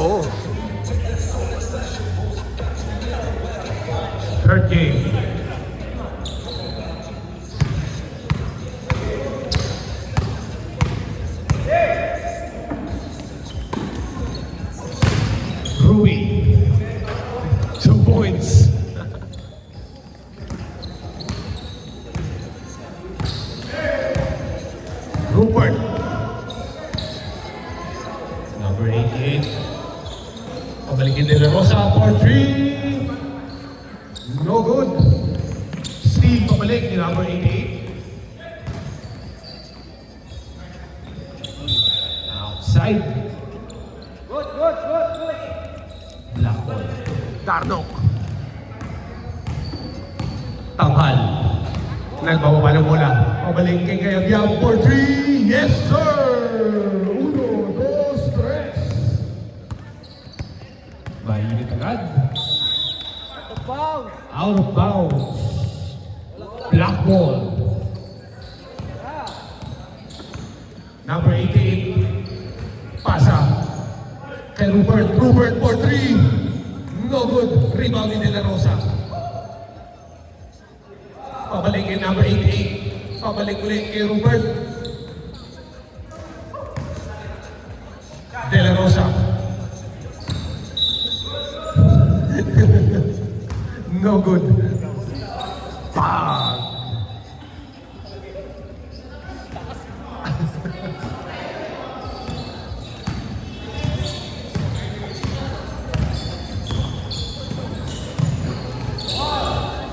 Oo. Third game. Rui. 2 points. Rupert. Number 88. Pabalikin nila Rosa for 3. No good. Steve pabalik ni number 88. Outside. Good, good, good, good. Black ball. Darnok. Tanghal. Nagbababa ng bola. Pabalik kay Kayabyab for 3. Yes, sir! 1, 2, 3. Mainit agad. The bounce. Out of bounds. Black ball. Number 88. Pasa. Kay Rupert. Rupert for 3. No good. Rebound ni De La Rosa. Pabalik kay number 88. Pabalik ulit kay Rupert. De La Rosa. No good. Pag.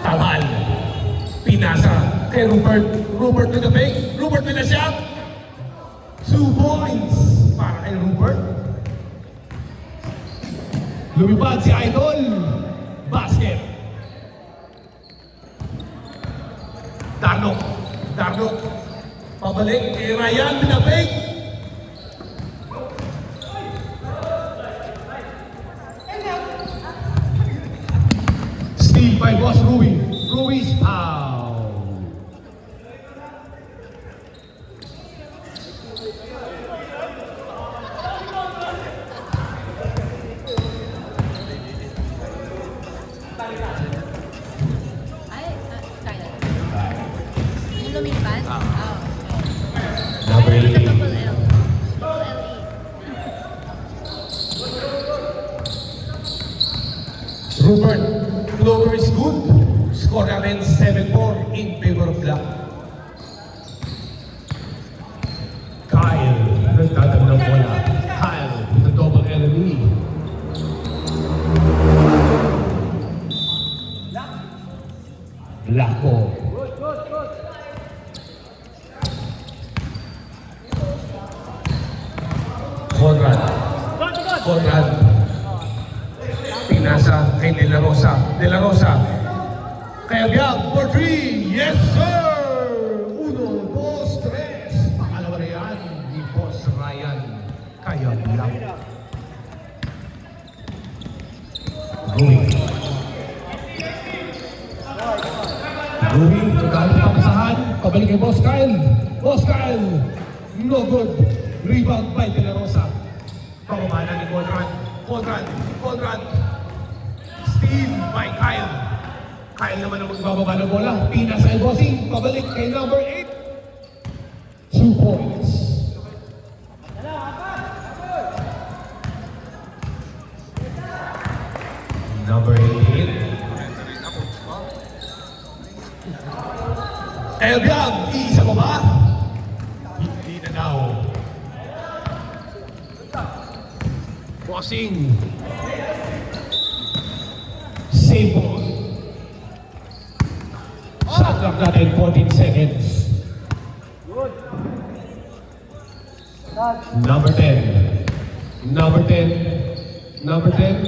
Tanghal. Pinasa kay Rupert. Rupert with the fake. Rupert with the shot. 2 points para kay Rupert. Lumipad si Idol. Basket. Darnok. Darnok. Pabalik kay Ryan with the fake. Steal by Boss Rui. Rui's foul. Skyline. Yung lumipad? Ah. Number 18. Double L. Double L-E. Rupert, floater is good. Score natin 7-4 in favor of Black. Kyle, nagdadam ng bola. Kyle with the double enemy. Black ball. Good, good, good. Conrad. Good, good. Conrad. Pinasa kay De La Rosa. De La Rosa. Kaya Biag for 3. Yes, sir! 1, 2, 3. Pangalawa na yan ni Boss Ryan. Kaya Biag. Rui. Rui, nagalit ang pasahan. Pabalik kay Boss Kyle. Boss Kyle. No good. Rebound by De La Rosa. Pababa ni Conrad. Conrad. Conrad. Steve by Kyle. Kyle naman ang magbababa ng bola. Pinas ay bossing. Pabalik kay number 8. 2 points. Number 88. Elbiag, isa pa ba? Hindi na daw. Bossing. Save ball. Shot clock natin 14 seconds. Good. Number 10. Number 10. Number 10.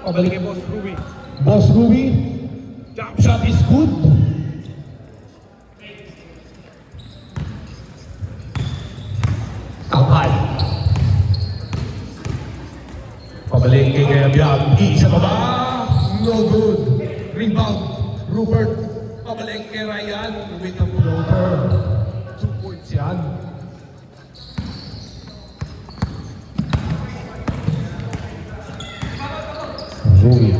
Pabalik kay Boss Ruby. Boss Ruby. Jump shot is good. Tanghal. Pabalik kay Gayabyab. Isa pa ba? No good. Rebound. Rupert. Pabalik kay Ryan with a floater. 2 points yan. Rui.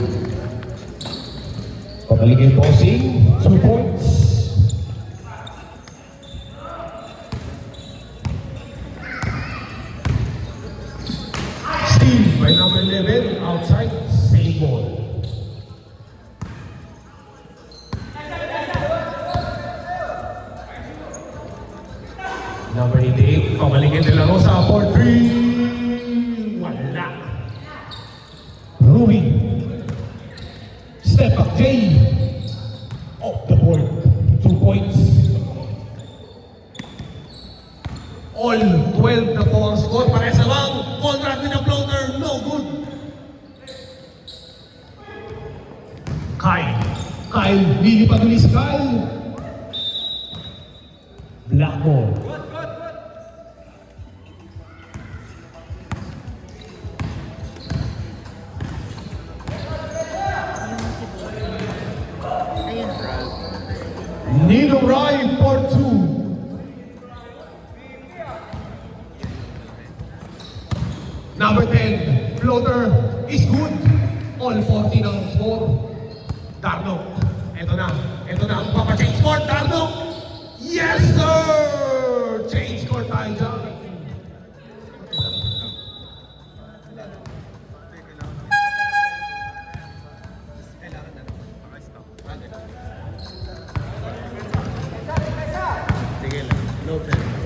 Pabalik yung bossing. 2 points. Steve by number 11 outside. Save ball. Number 88, pabalikin De La Rosa for 3. Wala. Rui. Step up, Jay. Off the board. 2 points. All 12 na po ang score. Pares lamang. Conrad with a floater. No good. Kyle. Kyle. Lilipad ulit si Kyle. Black ball. Ayun. Nino Rai for 2. Number 10, floater is good. All 40 ng score. Darno, eto na ang papachange score. Darno, yes sir! Change score tayo dyan. Sige lang. No pressure.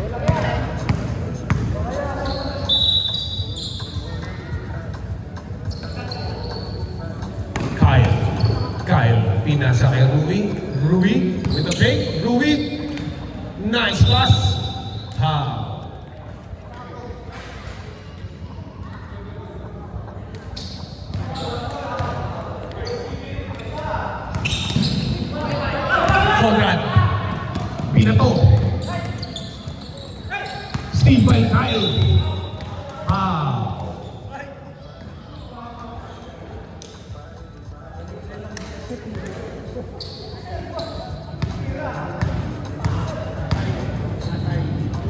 Kyle, pinasa kay Rui. Rui with the fake. Rui, nice pass. Ha. Conrad, binato. Steve by Kyle. Ha.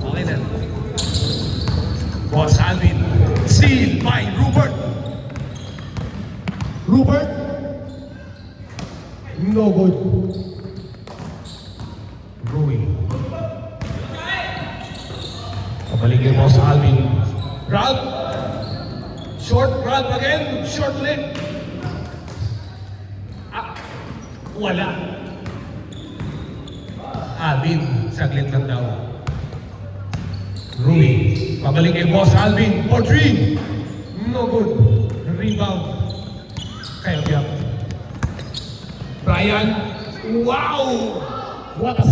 Okay na. Boss Alvin. Steal by Rupert. Rupert. No good. Rui. Pabalik yung Boss Alvin. Ralph. Short. Ralph again. Short ulit. Ah. Wala. Alvin. Saglit lang daw. Rui, pabalik kay Boss Alvin for 3. No good. Rebound. Kaya Biak. Brian, wow! What a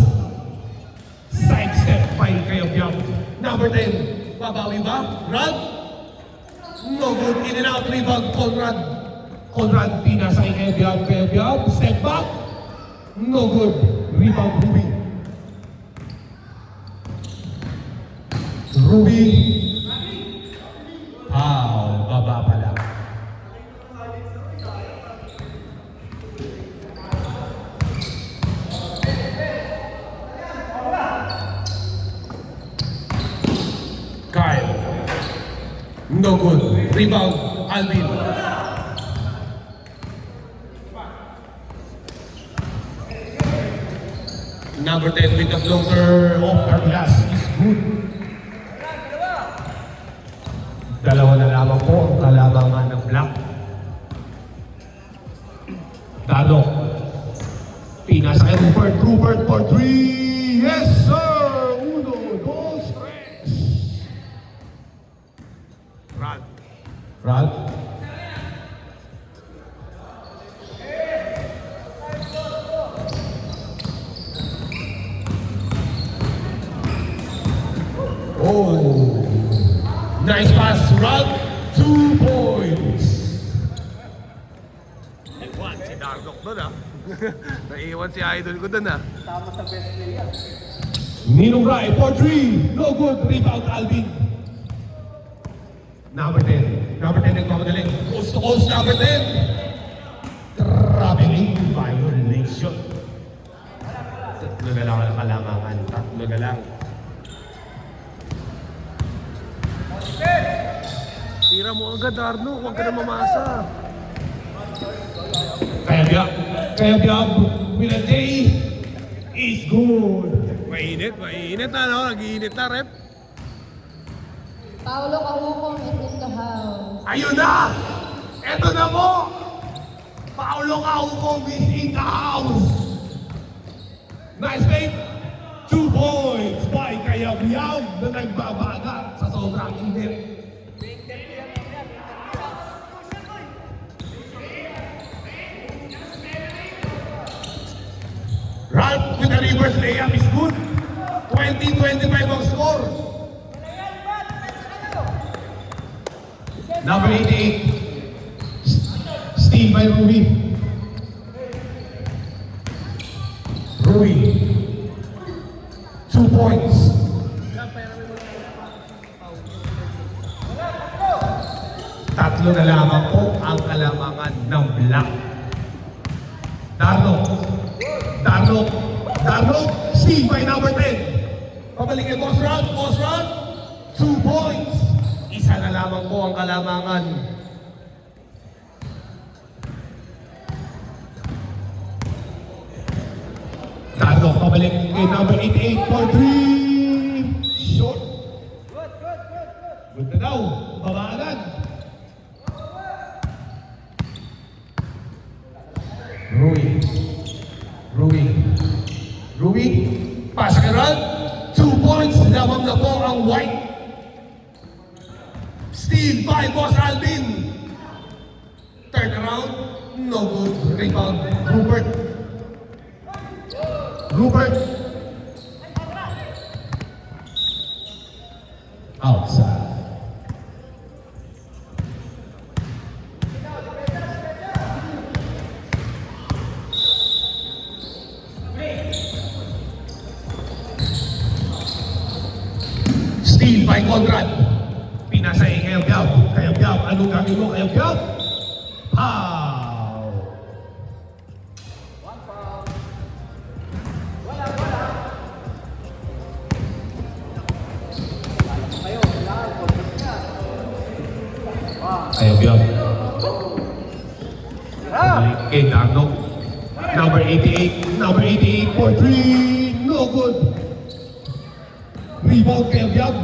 sidestep by Kaya Biak. Number 10, babawi ba? Rod? No good. In and out rebound, Conrad. Conrad, pinasa kay Kaya Biak. Kaya Biak, step back. No good. Rebound, Rui. Ruby. Baba pala. Kyle. No good. Rebound, Alvin. Number 10 with the floater off our glass is good. Dalawa na lamang po ang kalamangan ng black. Dano. Pinasa kay Rupert. Rupert for 3. Yes, sir! 1, 2, 3. Ralph. Ralph. Oh. Nice pass, Ralph. 2 points. Nag-1 si Dardock doon ah. Naiiwan si Idol ko doon ah. Tama sa best player. Ninong Rai for 3. No good. Rebound, Alvin. Number 10. Number 10 nagpapadaling. Coast to coast, number 10. Traveling violation. Tatlo na lang ang kalamangan. Tatlo na lang. Tira mo agad, Arno. Huwag ka na mamasa. Kaya Biab, with a day is good. Mainit na, no? Nag-iinit na, rep. Paolo Kahukong is in the house. Ayun na! Eto na po! Paolo Kahukong is in the house! Nice make! 2 points by Kaya Biab na nagbabagat sa sobrang init. Ralph with the reverse layup is good. 20-25 ang score. Number 88. Steal by Rui. Rui. 2 points. Tatlo na lamang po ang kalamangan ng black. Darno, steal by number 10. Pabalik kay Boss Rod, 2 points. Isa na lamang po ang kalamangan. Darno, pabalik kay number 88 for 3. Short. Good na daw, babaanan. Rui, pass ka run. 2 points, lamang na po ang white. Steal by Boss Alvin. Turn around, no good. Rebound, Rupert. Outside. Steal by Conrad. Pinasay kay Biab. Anong gagawin mo kay Biab? Pow! Kay Biab. Kay Darno. Number 88 for 3. No good. Rebound kay Biab.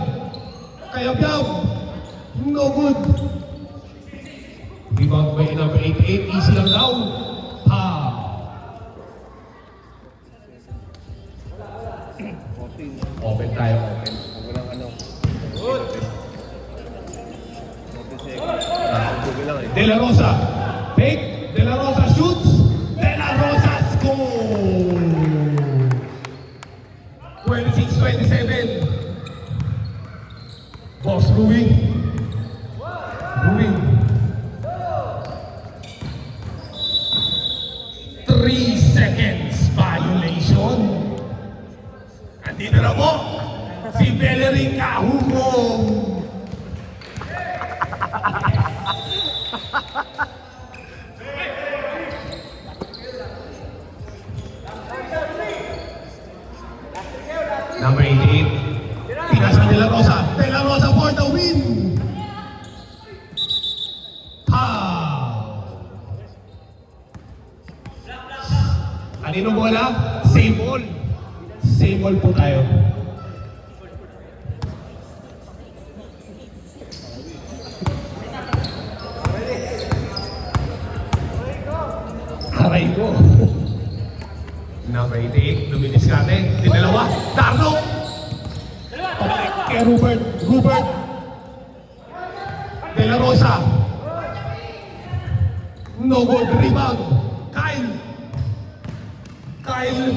No good. Rebound by number 88. Easy lang daw. Open tayo. Walang ano. De La Rosa. Fake. De La Rosa shoots. De La Rosa score. 26-27. Boss Rui. 3 seconds violation. Andito na po si Bellerin Kahukong. Number 88. Pinasa De La Rosa. De La Rosa for the win. Kaninong bola? Same ball po tayo. Aray ko. Number 88, luminis kate. Dinalawa. Darno! Pabalik kay Rupert. De La Rosa. No good rebound. Kyle.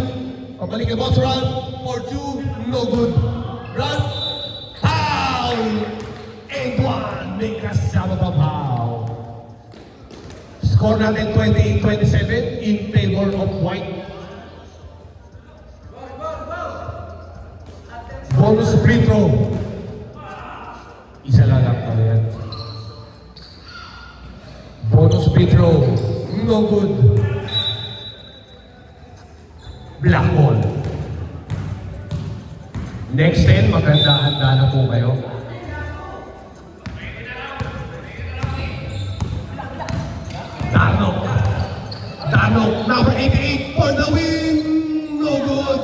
Pabalik kay Boss Run. For 2. No good. Run. Foul! And 1. May kasama pa foul. Score natin 28-27 in favor of white. Bonus free throw. Isa lang pala yan. Bonus free throw. No good. Black ball. Next 10, maganda-handa na po kayo. Tanong, number 88 for the win. No good.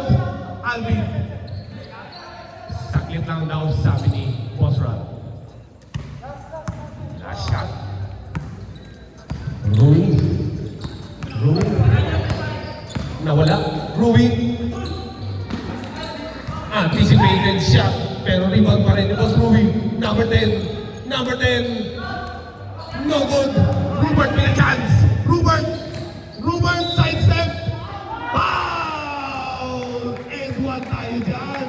Alvin. Saklit lang daw sabi ni Boss Ron. Last shot. Rui. Rui. Nawala. Rui. Anticipated shot. Pero rebound pa rin ni Boss Rui. Number 10. Number 10. No good. Rupert may a chance. Rupert. Rupert sidestep. Foul! And one tayo dyan.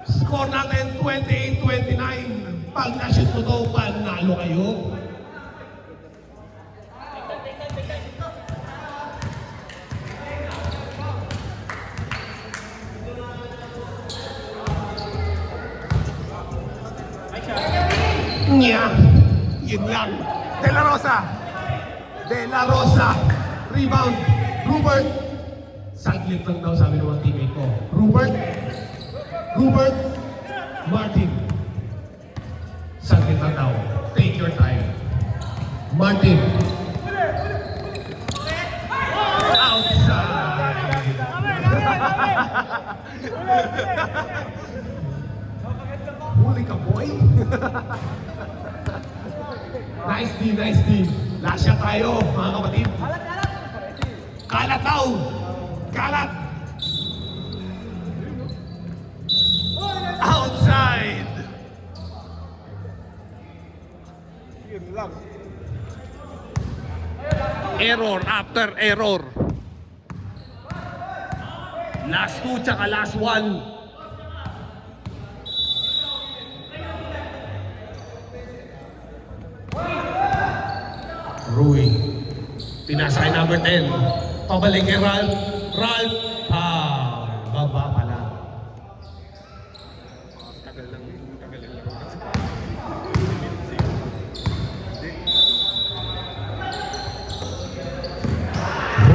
Score natin 28-29. Pag na-shoot mo to, panalo kayo. Nya. Yun lang. De La Rosa. De La Rosa. Rebound. Rupert. Saglit lang daw sabi ng mga teammate ko. Rupert. Rupert. Martin. Saglit lang daw. Take your time. Martin. Outside. Huli ka, boy. Nice D, nice D. Last shot tayo, mga kapatid. Kalat daw. Kalat. Outside. Yun lang. Error after error. Last two, tsaka last one. Rui. Pinasa kay number 10. Pabalik kay Ralph. Ralph. Baba pala. Tagal lang.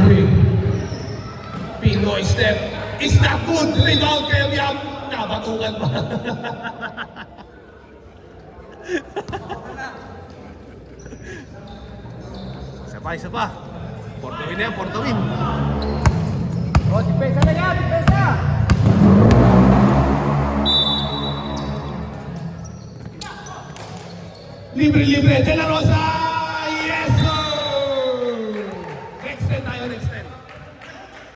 Rui. Pinoy step. Is that good? Rebound kay Liam. Nabatukan pa. Isa pa. Porto win yan, Porto win. Oh, depensa na yan, depensa! Libre, libre. De La Rosa.